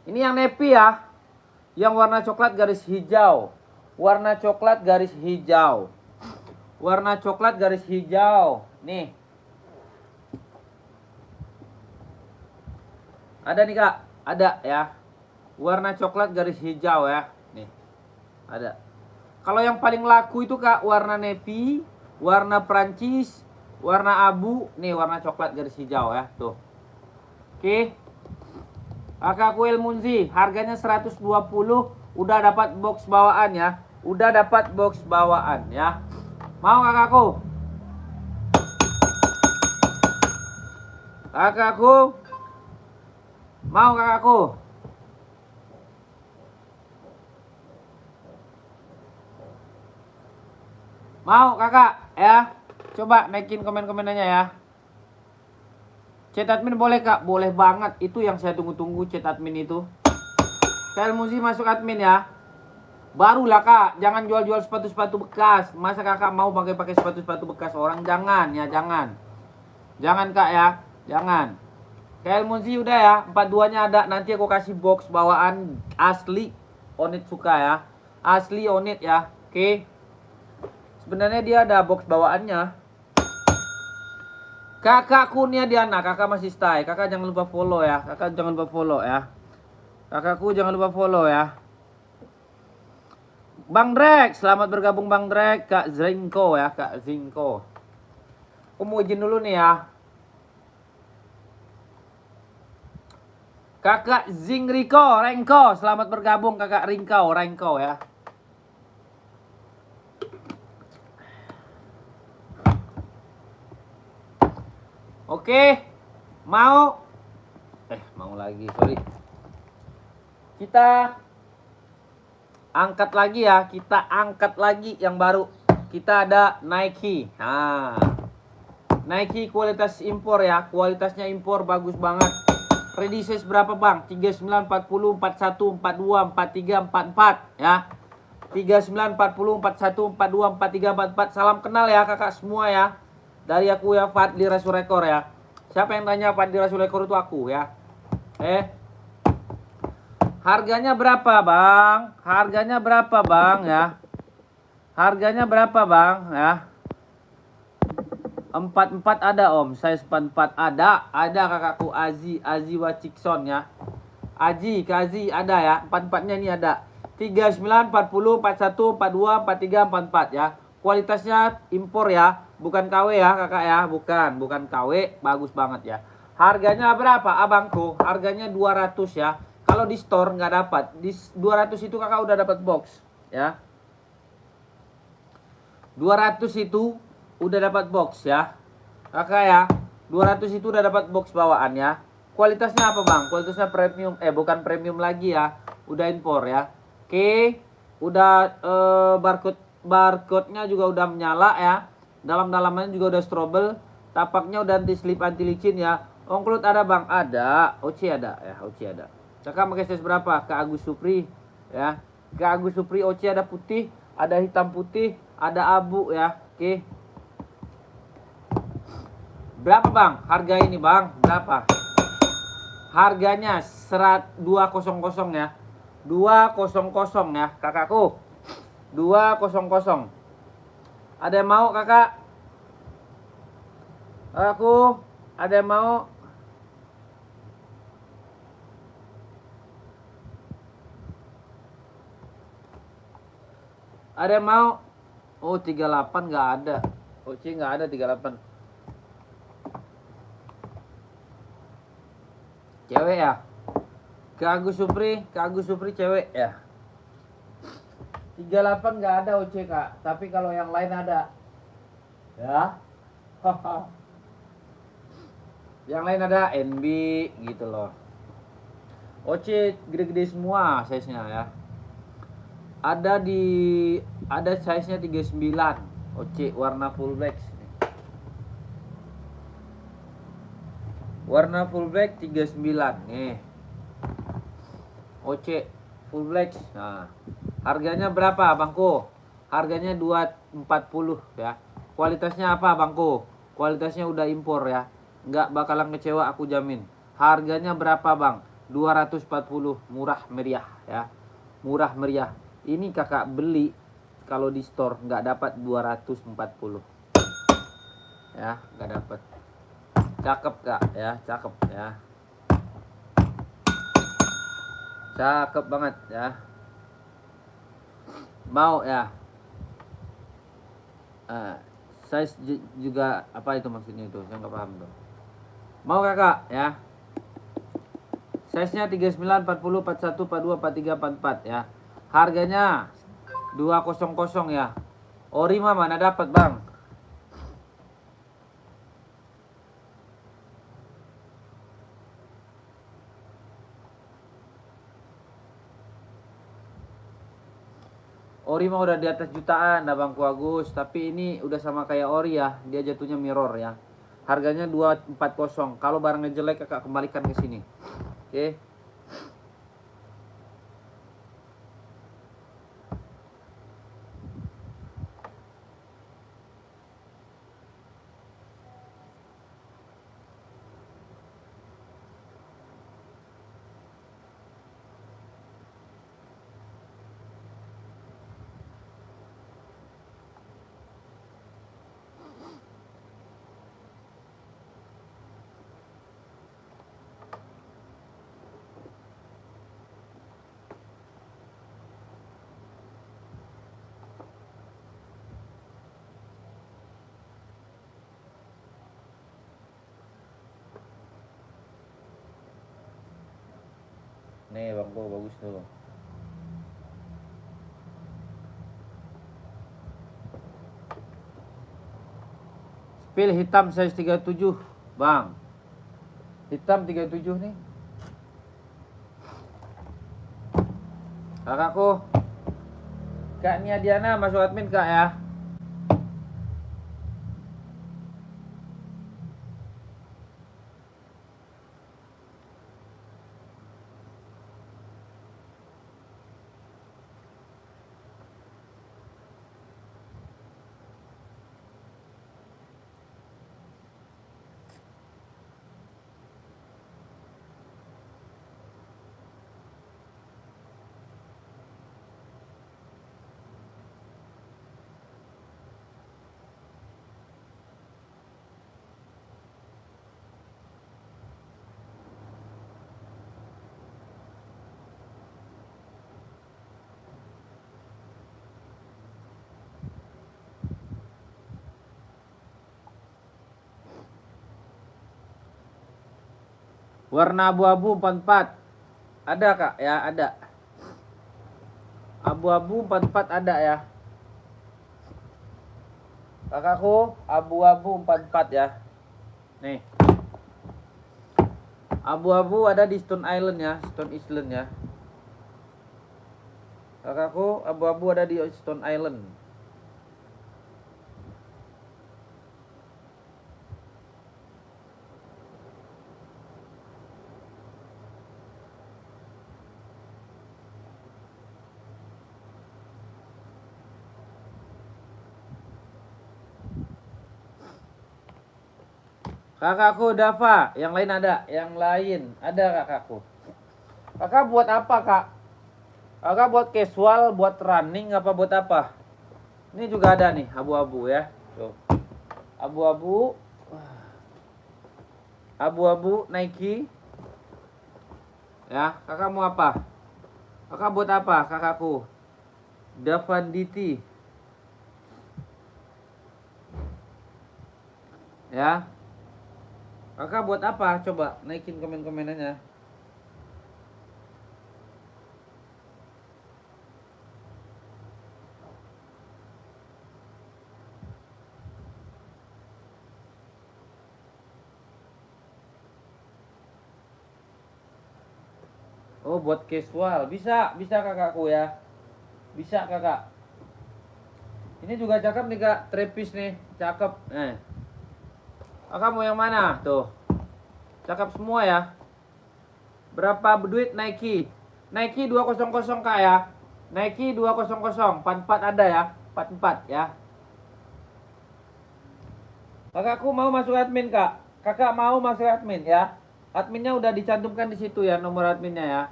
S1: Ini yang navy ya. Yang warna coklat garis hijau. Warna coklat garis hijau. Warna coklat garis hijau. Nih. Ada nih kak. Ada ya. Warna coklat garis hijau ya. Nih. Ada. Kalau yang paling laku itu kak warna navy, warna Prancis, warna abu, nih warna coklat garis hijau ya. Tuh. Oke. Kakakku El Munzi, harganya 120, udah dapat box bawaan ya. Udah dapat box bawaan ya. Mau kakakku? Kakakku? Mau kakakku? Mau kakak ya? Coba naikin komen-komenannya ya. Chat admin boleh kak? Boleh banget. Itu yang saya tunggu-tunggu chat admin itu. Kak El Munzi masuk admin ya. Barulah kak. Jangan jual-jual sepatu-sepatu bekas. Masa kakak mau pakai sepatu-sepatu bekas orang? Jangan ya, jangan. Jangan kak ya. Jangan. Kak El Munzi udah ya. 42-nya ada. Nanti aku kasih box bawaan asli. Onit suka ya. Asli Onit ya. Oke. Sebenarnya dia ada box bawaannya. Kakakku nih Diana, kakak masih stay. Kakak jangan lupa follow ya. Kakak jangan lupa follow ya. Kakakku jangan lupa follow ya. Bang Drek, selamat bergabung Bang Drek. Kak Zinko ya, Kak Zinko. Aku mau izin dulu nih ya. Kakak Zingriko, Rengko, selamat bergabung Kakak Rengko ya. Oke, mau lagi, sorry. Kita angkat lagi ya, kita angkat lagi yang baru. Kita ada Nike. Nah, Nike kualitas impor ya, kualitasnya impor bagus banget. Ready size berapa bang? 39, 40, 41, 42, 43, 44 ya. 39 40 41 42 43 44. Salam kenal ya kakak semua ya. Dari aku ya, Fadli Rasul Rekor ya. Siapa yang tanya Fadli Rasul Rekor itu aku ya. Harganya berapa bang? Harganya berapa bang ya? Harganya berapa bang ya? 44 ada om, size 44 ada kakakku. Azi Wacikson ya. Kak Azi ada ya, 44-nya ini ada. 39, 40, 41, 42, 43, 44 ya. Kualitasnya impor ya, bukan KW ya kakak ya, bukan KW, bagus banget ya. Harganya berapa abangku? Harganya 200 ya. Kalau di store nggak dapat, di 200 itu kakak udah dapat box ya. 200 itu udah dapat box ya kakak ya. 200 itu udah dapat box bawaan ya. Kualitasnya apa bang? Kualitasnya premium, bukan premium lagi ya, udah impor ya. Oke, udah barcode-nya juga udah menyala ya. Dalam-dalamannya juga udah strobel. Tapaknya udah anti slip, anti licin ya. Ongklut ada bang? Ada. OC ada ya, OC ada. Kakak pakai size berapa? Ke Agus Supri ya. Ke Agus Supri OC ada putih, ada hitam putih, ada abu ya. Oke. Berapa bang? Harga ini bang, berapa? Harganya 200 ya. 200 ya kakakku. 200. Ada yang mau kakak? Aku ada yang mau? Ada yang mau? Oh 38 nggak ada. OC nggak ada 38. Cewek ya? Ke Agus Supri cewek ya? 38 nggak ada OC kak, tapi kalau yang lain ada ya. Yang lain ada NB gitu loh. OC gede-gede semua size nya ya. Ada size nya 39 OC warna full black. Warna full black 39 nih. OC full black. Nah, harganya berapa bangku? Harganya 240 ya. Kualitasnya apa bangku? Kualitasnya udah impor ya. Nggak bakalan kecewa aku jamin. Harganya berapa bang? 240, murah meriah ya. Murah meriah. Ini kakak beli kalau di store nggak dapat 240 ya, nggak dapat. Cakep kak ya, cakep ya, cakep banget ya. Mau ya? Size juga apa itu maksudnya itu? Saya nggak paham tuh. Mau kakak ya? Size nya 39, 40, 41, 42, 43, 44 ya. Harganya 200 ya. Ori mah mana dapat bang? Ori mah udah di atas jutaan abangku Agus, tapi ini udah sama kayak ori ya, dia jatuhnya mirror ya. Harganya 240. Kalau barangnya jelek kakak kembalikan ke sini. Oke. Nih bangku bagus tuh. Spill hitam size 37 bang. Hitam 37 nih. Kakakku Kak Nia Diana masuk admin kak ya. Warna abu-abu 44. Ada kak ya, ada. Abu-abu 44 ada ya. Kakakku, abu-abu 44 ya. Nih. Abu-abu ada di Stone Island ya, Stone Island ya. Kakakku, abu-abu ada di Stone Island. Kakakku Dava, yang lain ada, kakakku. Kakak buat apa kak? Kakak buat casual, buat running, apa buat apa? Ini juga ada nih, abu-abu ya. Tuh. Abu-abu, abu-abu Nike. Ya, kakak mau apa? Kakak buat apa, kakakku? Davanditi. Ya. Kakak buat apa? Coba naikin komen-komenannya. Oh, buat casual. Bisa kakakku ya. Bisa kakak. Ini juga cakep nih kak, trapis nih, cakep. Kakak mau yang mana? Tuh. Cakep semua ya. Berapa duit Nike? Nike 200 kak ya. Nike 200, 44 ada ya. 44 ya. Kakakku mau masuk admin kak. Kakak mau masuk admin ya. Adminnya udah dicantumkan di situ ya, nomor adminnya ya.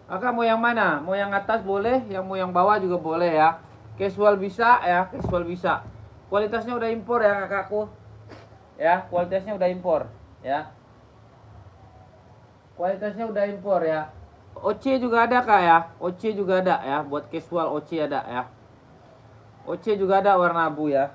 S1: Kakak mau yang mana? Mau yang atas boleh, yang mau yang bawah juga boleh ya. Casual bisa ya, casual bisa. Kualitasnya udah impor ya kakakku. Ya, kualitasnya udah impor ya. Kualitasnya udah impor ya. OC juga ada kak ya. OC juga ada ya. Buat casual OC ada ya. OC juga ada warna abu ya.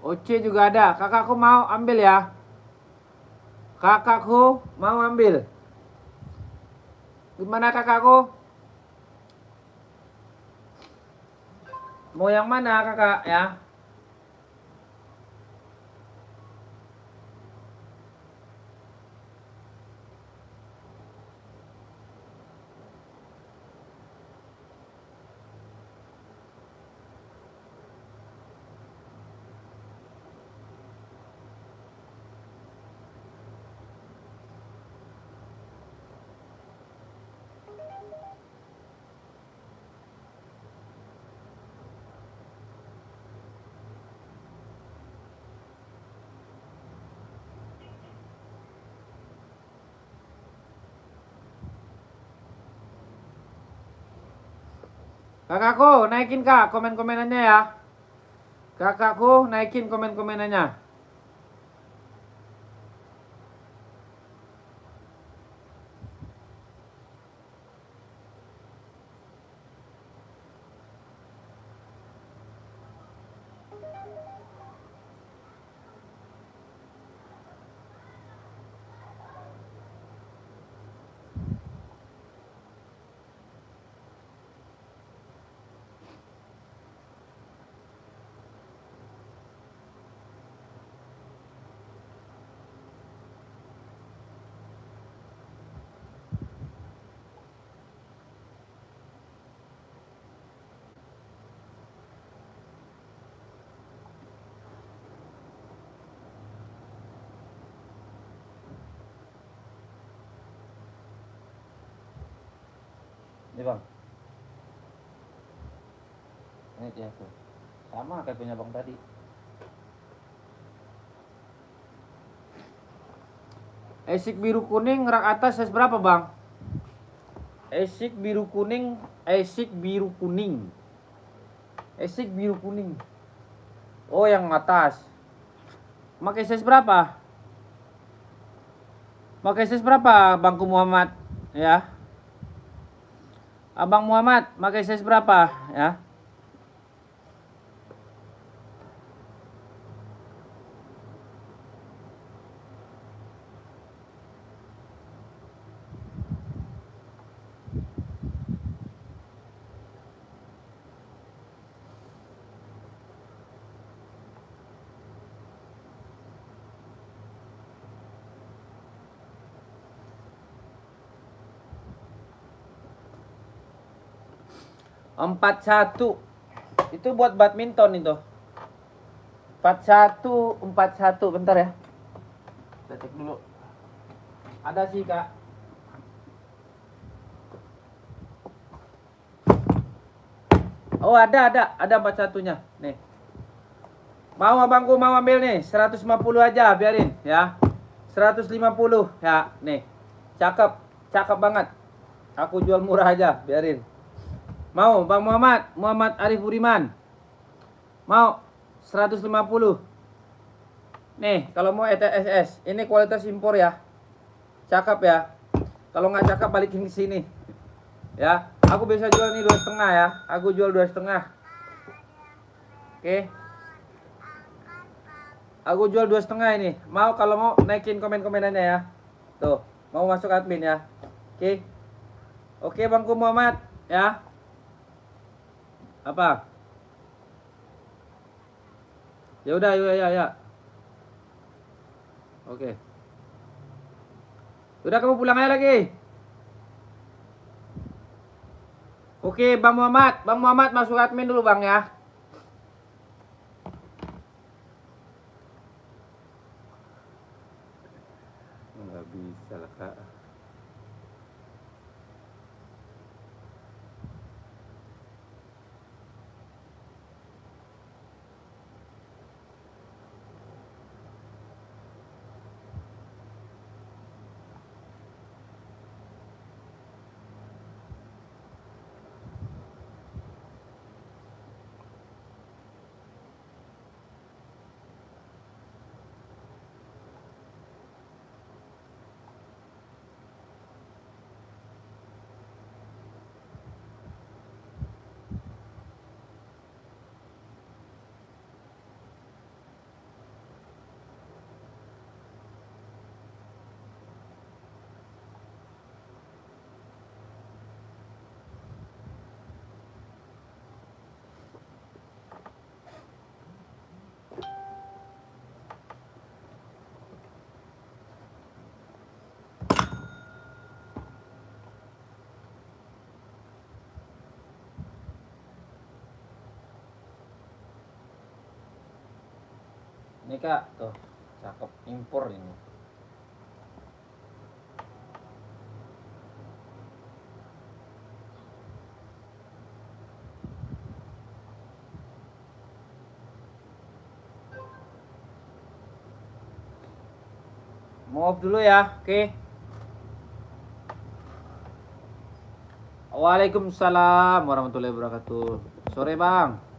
S1: OC juga ada. Kakakku mau ambil ya. Kakakku mau ambil. Gimana kakakku? Mau yang mana kakak ya? Kakakku naikin kak komen-komenannya ya. Kakakku naikin komen-komenannya. Ini bang. Ini dia tuh. Sama kayak punya bang tadi. Esik biru kuning rak atas size berapa bang? Esik biru kuning, esik biru kuning. Esik biru kuning. Oh, yang atas. Pakai size berapa? Pakai size berapa, Bangku Muhammad? Ya. Abang Muhammad, pakai size berapa? Ya. Empat satu. Itu buat badminton itu. 41. Bentar ya. Kita cek dulu. Ada sih, Kak. Oh, ada 41-nya. Nih. Mau abangku mau ambil nih, 150 aja biarin ya. 150 ya, nih. Cakep banget. Aku jual murah aja, biarin. Mau Bang Muhammad Arif Budiman. Mau 150. Nih, kalau mau ETSS, ini kualitas impor ya. Cakep ya. Kalau nggak cakep balikin ke sini. Ya, aku bisa jual nih 2,5 ya. Aku jual 2,5. Oke. Aku jual 2,5 ini. Mau kalau mau naikin komen-komenannya ya. Tuh, mau masuk admin ya. Oke. Oke, Bangku Muhammad ya. Apa? Ya udah, ya. Oke. Udah, kamu pulang aja lagi. Oke, Bang Muhammad masuk admin dulu, Bang ya. Nggak bisa lah, Kak. Ini, Kak, tuh. Cakep, impor ini. Mau off dulu ya. Oke. Waalaikumsalam warahmatullahi wabarakatuh. Sore, Bang.